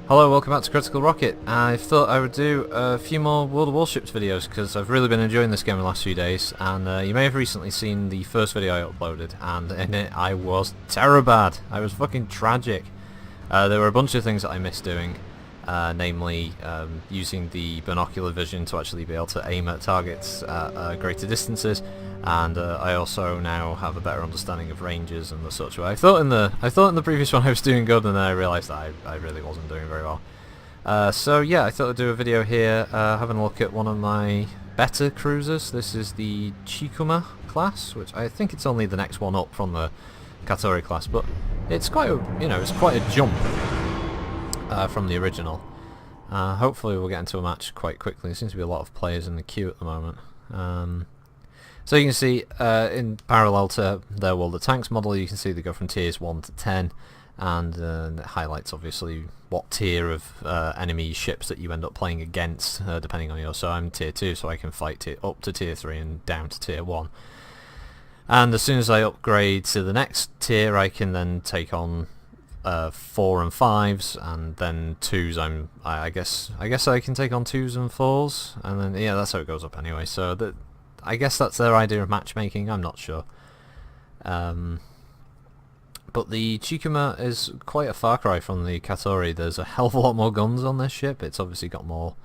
Hello, welcome back to Critical Rocket. I thought I would do a few more World of Warships videos because I've really been enjoying this game the last few days, and you may have recently seen the first video I uploaded, and in it I was terribad. I was fucking tragic. There were a bunch of things that I missed doing, namely using the binocular vision to actually be able to aim at targets at greater distances, and I also now have a better understanding of ranges and the such. I thought in the previous one I was doing good, and then I realised that I really wasn't doing very well. So yeah, I thought I'd do a video here having a look at one of my better cruisers. This is the Chikuma class, which I think it's only the next one up from the Katori class, but it's quite a, it's quite a jump from the original. Hopefully we'll get into a match quite quickly. There seems to be a lot of players in the queue at the moment. So you can see in parallel to their World of Tanks model, you can see they go from tiers 1 to 10, and it highlights obviously what tier of enemy ships that you end up playing against, depending on yours. So I'm tier 2, so I can fight up to tier 3 and down to tier 1. And as soon as I upgrade to the next tier, I can then take on 4 and 5s, and then 2s. I guess I can take on 2s and 4s, and then yeah, that's how it goes up anyway. So I guess that's their idea of matchmaking. I'm not sure. But the Chikuma is quite a far cry from the Katori. There's a hell of a lot more guns on this ship. It's obviously got more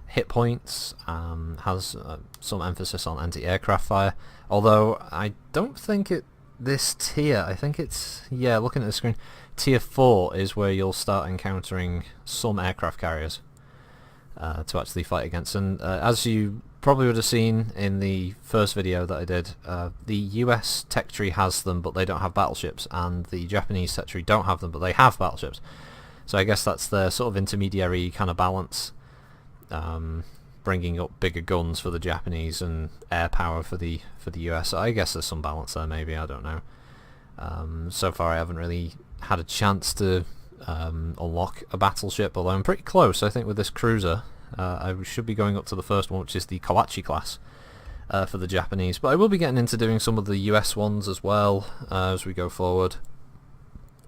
hit points, has some emphasis on anti-aircraft fire, although I don't think this tier, I think it's, yeah, looking at the screen, tier 4 is where you'll start encountering some aircraft carriers to actually fight against. And as you probably would have seen in the first video that I did, the US tech tree has them, but they don't have battleships, and the Japanese tech tree don't have them, but they have battleships. So I guess that's their sort of intermediary kind of balance, bringing up bigger guns for the Japanese and air power for the US. So I guess there's some balance there, maybe, I don't know. So far I haven't really had a chance to unlock a battleship, although I'm pretty close. I think with this cruiser I should be going up to the first one, which is the Kawachi class for the Japanese, but I will be getting into doing some of the US ones as well as we go forward.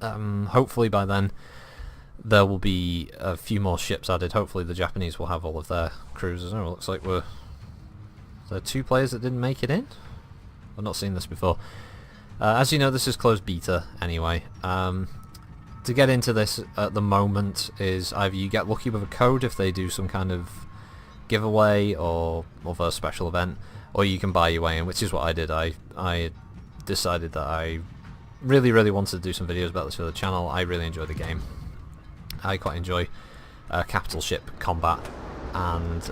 Hopefully by then there will be a few more ships added. Hopefully the Japanese will have all of their cruisers. Oh, it looks like there are 2 players that didn't make it in. I've not seen this before. As you know, this is closed beta anyway. To get into this at the moment is either you get lucky with a code if they do some kind of giveaway or other special event, or you can buy your way in, which is what I did. I decided that I really wanted to do some videos about this for the channel. I really enjoy the game. I quite enjoy capital ship combat, and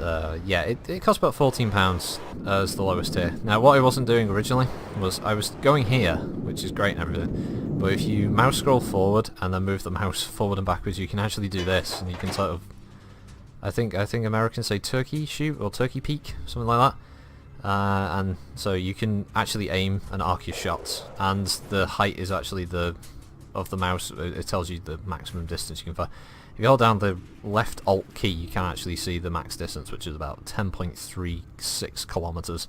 yeah, it costs about £14 as the lowest tier. Now what I wasn't doing originally was I was going here, which is great and everything, but if you mouse scroll forward and then move the mouse forward and backwards, you can actually do this, and you can sort of, I think Americans say turkey shoot or turkey peek, something like that, and so you can actually aim and arc your shots, and the height is actually of the mouse. It tells you the maximum distance you can fire. If you hold down the left Alt key, you can actually see the max distance, which is about 10.36 kilometers,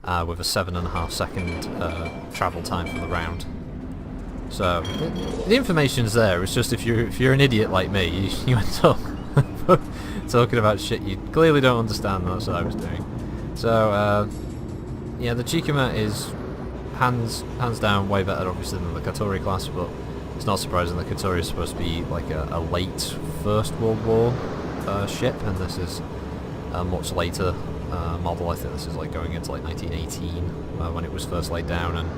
with a 7.5 second travel time for the round. So the information's there. It's just if you're an idiot like me, you end up talking about shit you clearly don't understand. That's what I was doing. So yeah, the Chikuma is hands down way better, obviously, than the Katori class, but it's not surprising. The Katori is supposed to be like a late First World War ship, and this is a much later model. I think this is like going into like 1918 when it was first laid down, and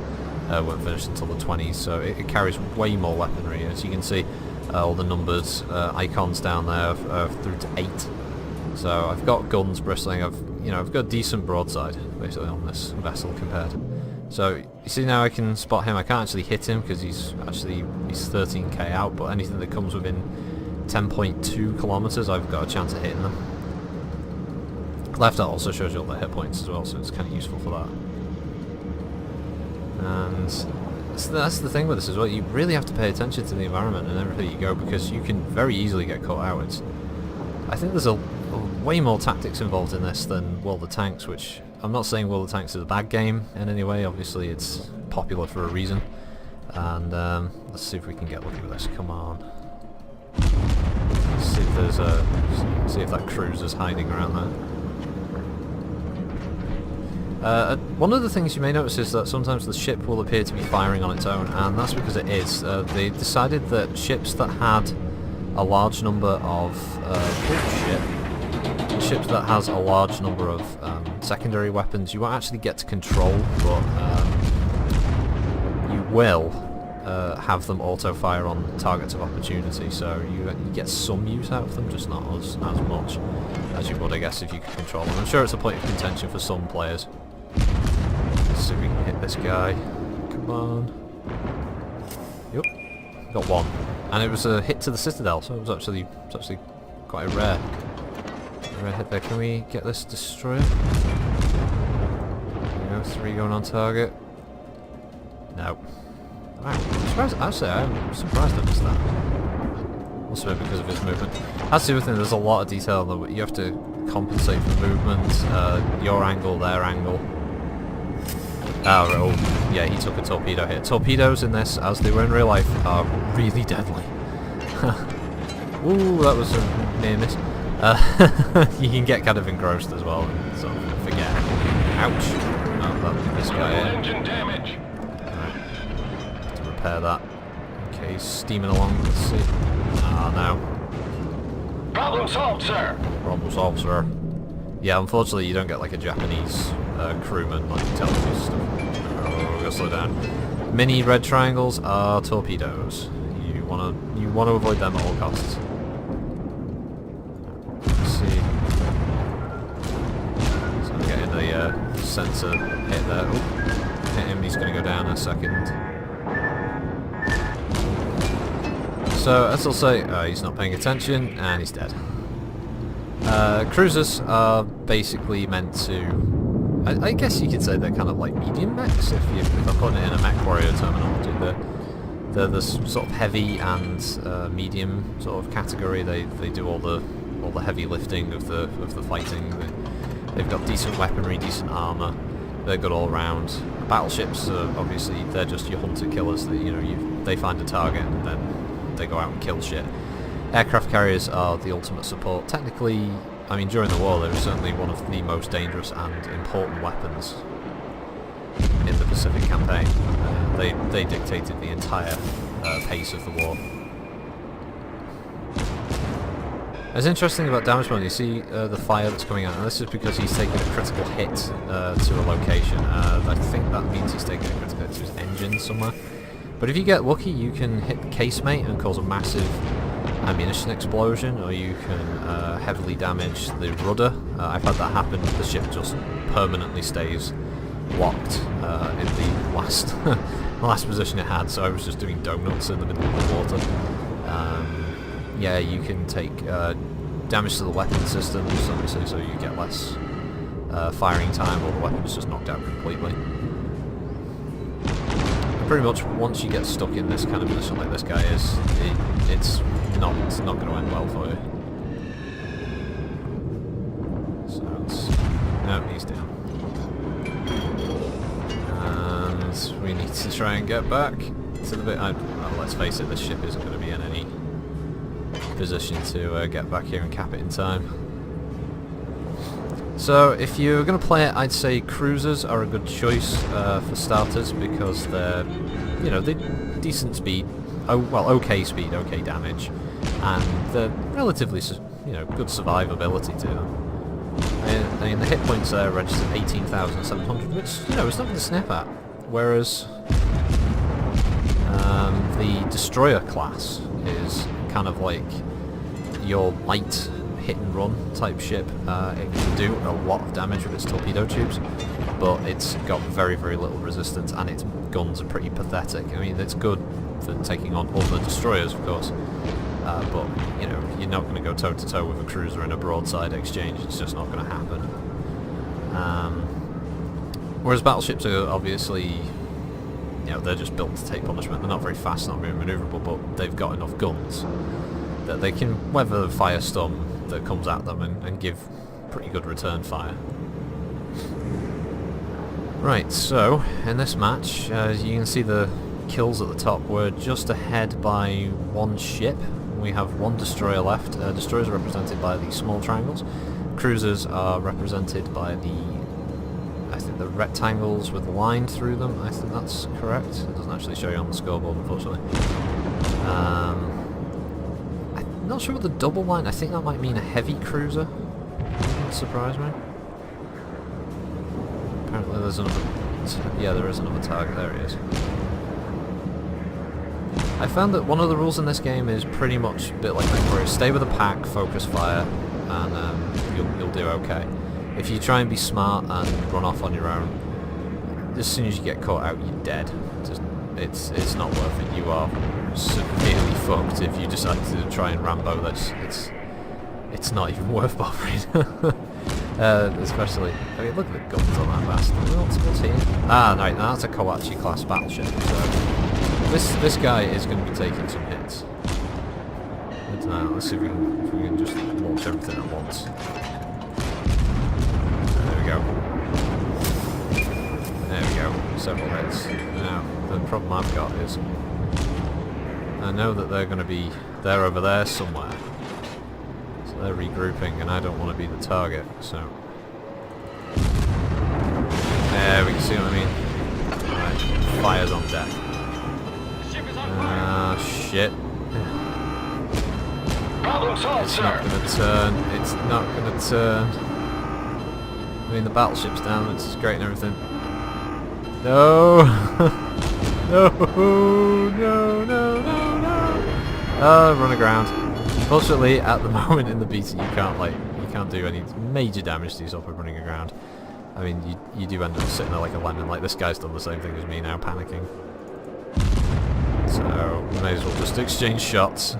won't finish until the 20s, so it carries way more weaponry. As you can see, all the numbers, icons down there through to 8. So I've got guns bristling. I've got a decent broadside basically on this vessel compared. So you see now I can spot him. I can't actually hit him because he's 13k out, but anything that comes within 10.2 kilometers, I've got a chance of hitting them. Left out also shows you all the hit points as well, so it's kind of useful for that. And that's the thing with this as well. You really have to pay attention to the environment and everywhere you go, because you can very easily get caught out. I think there's a way more tactics involved in this than World of Tanks, which I'm not saying World of Tanks is a bad game in any way. Obviously it's popular for a reason. And let's see if we can get lucky with this. Come on. See if there's a... see if that cruiser's hiding around there. One of the things you may notice is that sometimes the ship will appear to be firing on its own, and that's because it is. They decided that ships that had a large number of... ships that has a large number of secondary weapons, you won't actually get to control, but you will have them auto-fire on targets of opportunity, so you get some use out of them, just not as much as you would, I guess, if you could control them. I'm sure it's a point of contention for some players. Let's see if we can hit this guy. Come on. Yep. Got one. And it was a hit to the Citadel, so it was actually quite a rare hit there. Can we get this destroyer? There we go, 3 going on target. No. Wow, I'm surprised I missed that. Must have been because of his movement. That's the other thing, there's a lot of detail though. You have to compensate for movement, your angle, their angle. Oh, yeah, he took a torpedo hit. Torpedoes in this, as they were in real life, are really deadly. Ooh, that was a near miss. You can get kind of engrossed as well and sort of forget. Ouch. Oh, this guy here. Engine damage. Right. To repair that. Okay, he's steaming along. Let's see. Ah, no. Problem solved, sir. Problem solved, sir. Yeah, unfortunately you don't get like a Japanese crewman like telling you stuff. Oh, we gotta slow down. Mini red triangles are torpedoes. You wanna avoid them at all costs. Sensor hit there. Ooh, hit him, he's going to go down in a second. So, as I'll say, he's not paying attention, and he's dead. Cruisers are basically meant to... I guess you could say they're kind of like medium mechs, if I'm putting it in a mech warrior terminology. They're the sort of heavy and medium sort of category. They do all the heavy lifting of the fighting. They've got decent weaponry, decent armour. They're good all round. Battleships, obviously, they're just your hunter-killers. They find a target and then they go out and kill shit. Aircraft carriers are the ultimate support. Technically, I mean, during the war, they were certainly one of the most dangerous and important weapons in the Pacific campaign. They dictated the entire pace of the war. What's interesting about damage mode, you see the fire that's coming out, and this is because he's taking a critical hit to a location. I think that means he's taking a critical hit to his engine somewhere. But if you get lucky, you can hit the casemate and cause a massive ammunition explosion, or you can heavily damage the rudder. I've had that happen. The ship just permanently stays locked in the last position it had, so I was just doing donuts in the middle of the water. Yeah, you can take damage to the weapon systems, obviously, so you get less firing time, or the weapon's just knocked out completely. And pretty much, once you get stuck in this kind of position like this guy is, it's not going to end well for you. So no, he's down. And we need to try and get back to the bit. Well, let's face it, this ship isn't going to be in any position to get back here and cap it in time. So if you're going to play it, I'd say cruisers are a good choice for starters, because they're, they're decent speed, okay speed, okay damage, and they're relatively, good survivability to them. I mean, the hit points there are registered 18,700, which, it's nothing to snap at. Whereas the destroyer class is kind of like your light hit and run type ship. It can do a lot of damage with its torpedo tubes, but it's got very, very little resistance, and its guns are pretty pathetic. I mean, it's good for taking on other destroyers, of course, but you're not going to go toe to toe with a cruiser in a broadside exchange. It's just not going to happen. Whereas battleships are obviously, they're just built to take punishment. They're not very fast, not very manoeuvrable, but they've got enough guns that they can weather the firestorm that comes at them and give pretty good return fire. Right, so in this match, you can see the kills at the top were just ahead by one ship, we have one destroyer left. Destroyers are represented by the small triangles. Cruisers are represented by I think the rectangles with a line through them. I think that's correct. It doesn't actually show you on the scoreboard, unfortunately. I'm not sure what the double line. I think that might mean a heavy cruiser. Wouldn't surprise me. Apparently there's another... Yeah, there is another target. There he is. I found that one of the rules in this game is pretty much a bit like MechWarrior. Stay with the pack, focus fire, and you'll do okay. If you try and be smart and run off on your own, as soon as you get caught out, you're dead. It's not worth it. You are severely fucked if you decide to try and Rambo this. It's not even worth bothering. Especially, I mean, look at the guns on that bastard. What's here? Ah, right, now that's a Kawachi class battleship. So this guy is going to be taking some hits. Let's see if we can just launch everything at once. There we go. There we go. Several hits. Now, the problem I've got is I know that they're going to be there over there somewhere. So they're regrouping and I don't want to be the target, so... There, we can see what I mean. Right, fire's on deck. Ah, shit. It's not going to turn. It's not going to turn. I mean, the battleship's down, which is great and everything. No! No! No! No! No! No! Run aground. Fortunately, at the moment in the beta, you can't do any major damage to yourself by running aground. I mean, you do end up sitting there like a lemon. Like this guy's done the same thing as me now, panicking. So we may as well just exchange shots.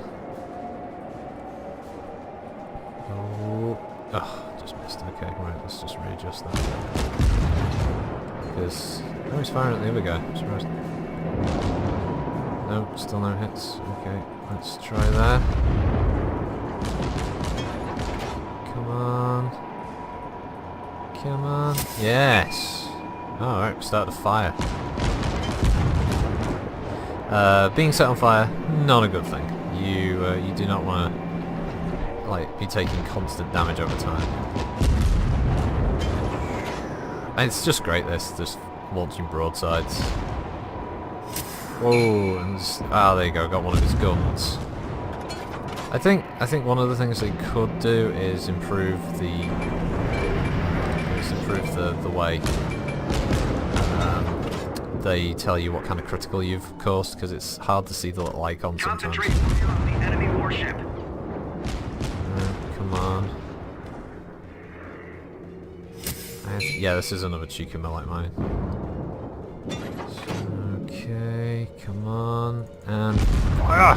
Oh, just missed. Okay, right, let's just readjust that. Because... Oh, he's firing at the other guy. I'm surprised. No, still no hits. Okay, let's try there. Come on. Come on. Yes! Alright, we started a fire. Being set on fire, not a good thing. You do not want to be taking constant damage over time. And it's just great, this, just launching broadsides. Whoa, and there you go, got one of his guns. I think one of the things they could do is improve the way they tell you what kind of critical you've caused, because it's hard to see the little icon sometimes. Concentrate on the enemy warship. Come on. Yeah, this is another Chikuma like mine. Okay, come on, and fire!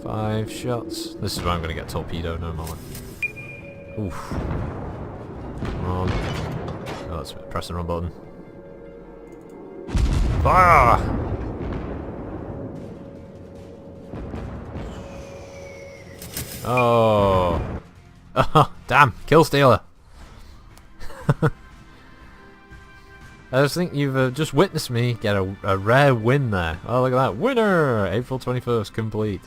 5 shots. This is where I'm going to get torpedoed, no more. Oof. Come on. Oh, let's press the wrong button. Fire! Oh. Oh, damn. Kill stealer. I just think you've just witnessed me get a rare win there. Oh, look at that. Winner! April 21st, complete.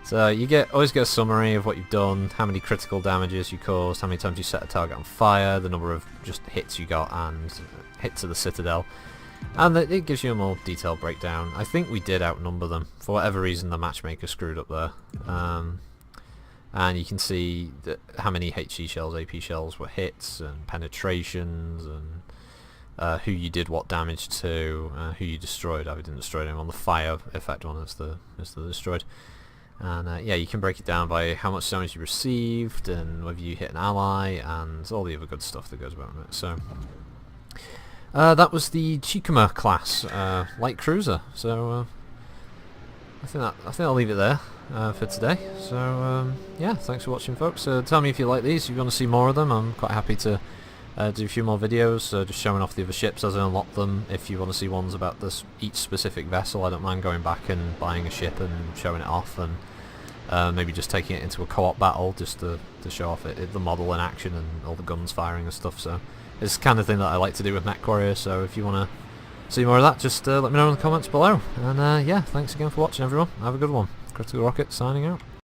So you always get a summary of what you've done, how many critical damages you caused, how many times you set a target on fire, the number of just hits you got and hit to the citadel. And it gives you a more detailed breakdown. I think we did outnumber them. For whatever reason, the matchmaker screwed up there. And you can see how many HE shells, AP shells were hits and penetrations and who you did what damage to, who you destroyed. I didn't destroy anyone. The fire effect one is the destroyed. And yeah, you can break it down by how much damage you received and whether you hit an ally and all the other good stuff that goes about it. So that was the Chikuma class light cruiser. So I think I'll leave it there for today. So yeah, thanks for watching, folks. Tell me if you like these. If you want to see more of them, I'm quite happy to do a few more videos, just showing off the other ships as I unlock them. If you want to see ones about each specific vessel, I don't mind going back and buying a ship and showing it off, and maybe just taking it into a co-op battle just to show off the model in action and all the guns firing and stuff. So it's the kind of thing that I like to do with MechWarrior. So if you want to see more of that, just let me know in the comments below. And yeah, thanks again for watching everyone. Have a good one. Critical Rocket signing out.